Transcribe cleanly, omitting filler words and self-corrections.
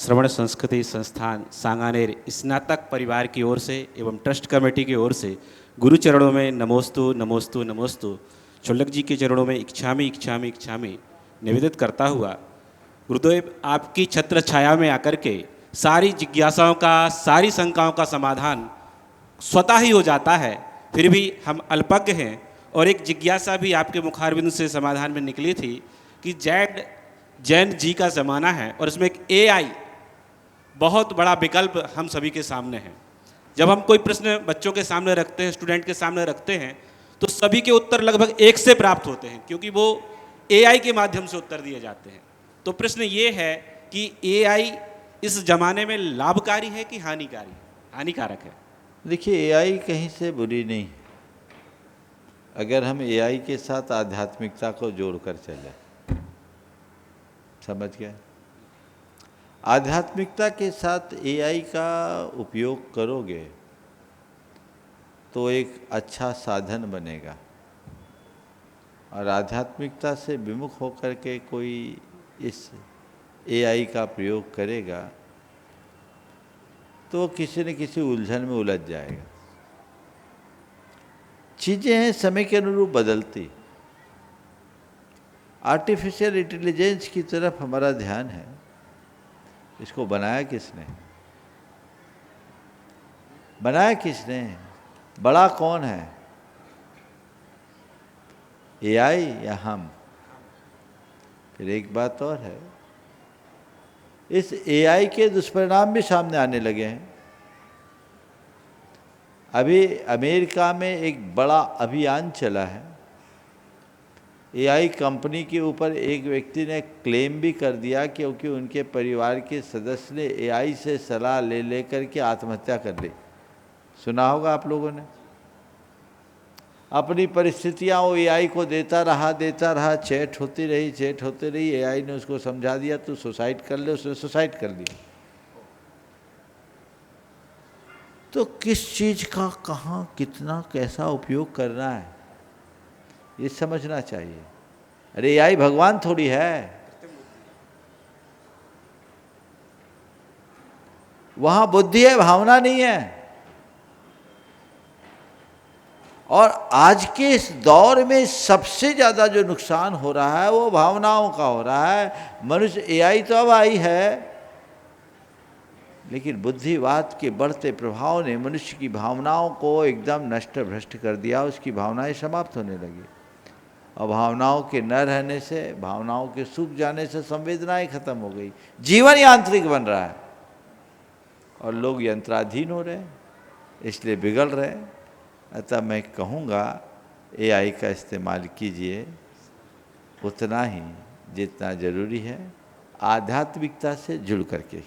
श्रवण संस्कृति संस्थान सांगानेर स्नातक परिवार की ओर से एवं ट्रस्ट कमेटी की ओर से गुरु चरणों में नमोस्तु नमोस्तु नमोस्तु चोलक जी के चरणों में इच्छामी इच्छामी इच्छामी निवेदित करता हुआ गुरुदेव आपकी छत्र छाया में आकर के सारी जिज्ञासाओं का, सारी शंकाओं का समाधान स्वतः ही हो जाता है। फिर भी हम अल्पज्ञ हैं और एक जिज्ञासा भी आपके मुखारबिंद से समाधान में निकली थी कि जैन जी का ज़माना है और इसमें एक एआई बहुत बड़ा विकल्प हम सभी के सामने है। जब हम कोई प्रश्न बच्चों के सामने रखते हैं, स्टूडेंट के सामने रखते हैं, तो सभी के उत्तर लगभग एक से प्राप्त होते हैं क्योंकि वो एआई के माध्यम से उत्तर दिए जाते हैं। तो प्रश्न ये है कि एआई इस जमाने में लाभकारी है कि हानिकारक है? देखिए, एआई कहीं से बुरी नहीं है अगर हम एआई के साथ आध्यात्मिकता को जोड़कर चलें। समझ गए? आध्यात्मिकता के साथ एआई का उपयोग करोगे तो एक अच्छा साधन बनेगा, और आध्यात्मिकता से विमुख होकर के कोई इस एआई का प्रयोग करेगा तो किसी न किसी उलझन में उलझ जाएगा। चीज़ें हैं समय के अनुरूप बदलती। आर्टिफिशियल इंटेलिजेंस की तरफ हमारा ध्यान है। इसको बनाया किसने? बड़ा कौन है, एआई या हम? फिर एक बात और है, इस एआई के दुष्परिणाम भी सामने आने लगे हैं। अभी अमेरिका में एक बड़ा अभियान चला है। एआई कंपनी के ऊपर एक व्यक्ति ने क्लेम भी कर दिया क्योंकि उनके परिवार के सदस्य ने एआई से सलाह ले लेकर के आत्महत्या कर ली। सुना होगा आप लोगों ने। अपनी परिस्थितियां वो एआई को देता रहा, चैट होती रही। एआई ने उसको समझा दिया तू सुसाइड कर ले, उसने सुसाइड कर लिया। तो किस चीज़ का कहाँ कितना कैसा उपयोग करना है ये समझना चाहिए। अरे एआई भगवान थोड़ी है। वहाँ बुद्धि है, भावना नहीं है। और आज के इस दौर में सबसे ज़्यादा जो नुकसान हो रहा है वो भावनाओं का हो रहा है। मनुष्य, एआई तो अब आई है, लेकिन बुद्धिवाद के बढ़ते प्रभाव ने मनुष्य की भावनाओं को एकदम नष्ट भ्रष्ट कर दिया। उसकी भावनाएं समाप्त होने लगी, और भावनाओं के न रहने से, भावनाओं के सूख जाने से संवेदनाएं खत्म हो गई। जीवन यांत्रिक बन रहा है और लोग यंत्राधीन हो रहे हैं, इसलिए बिगड़ रहे हैं। अतः मैं कहूँगा एआई का इस्तेमाल कीजिए उतना ही जितना ज़रूरी है, आध्यात्मिकता से जुड़ करके।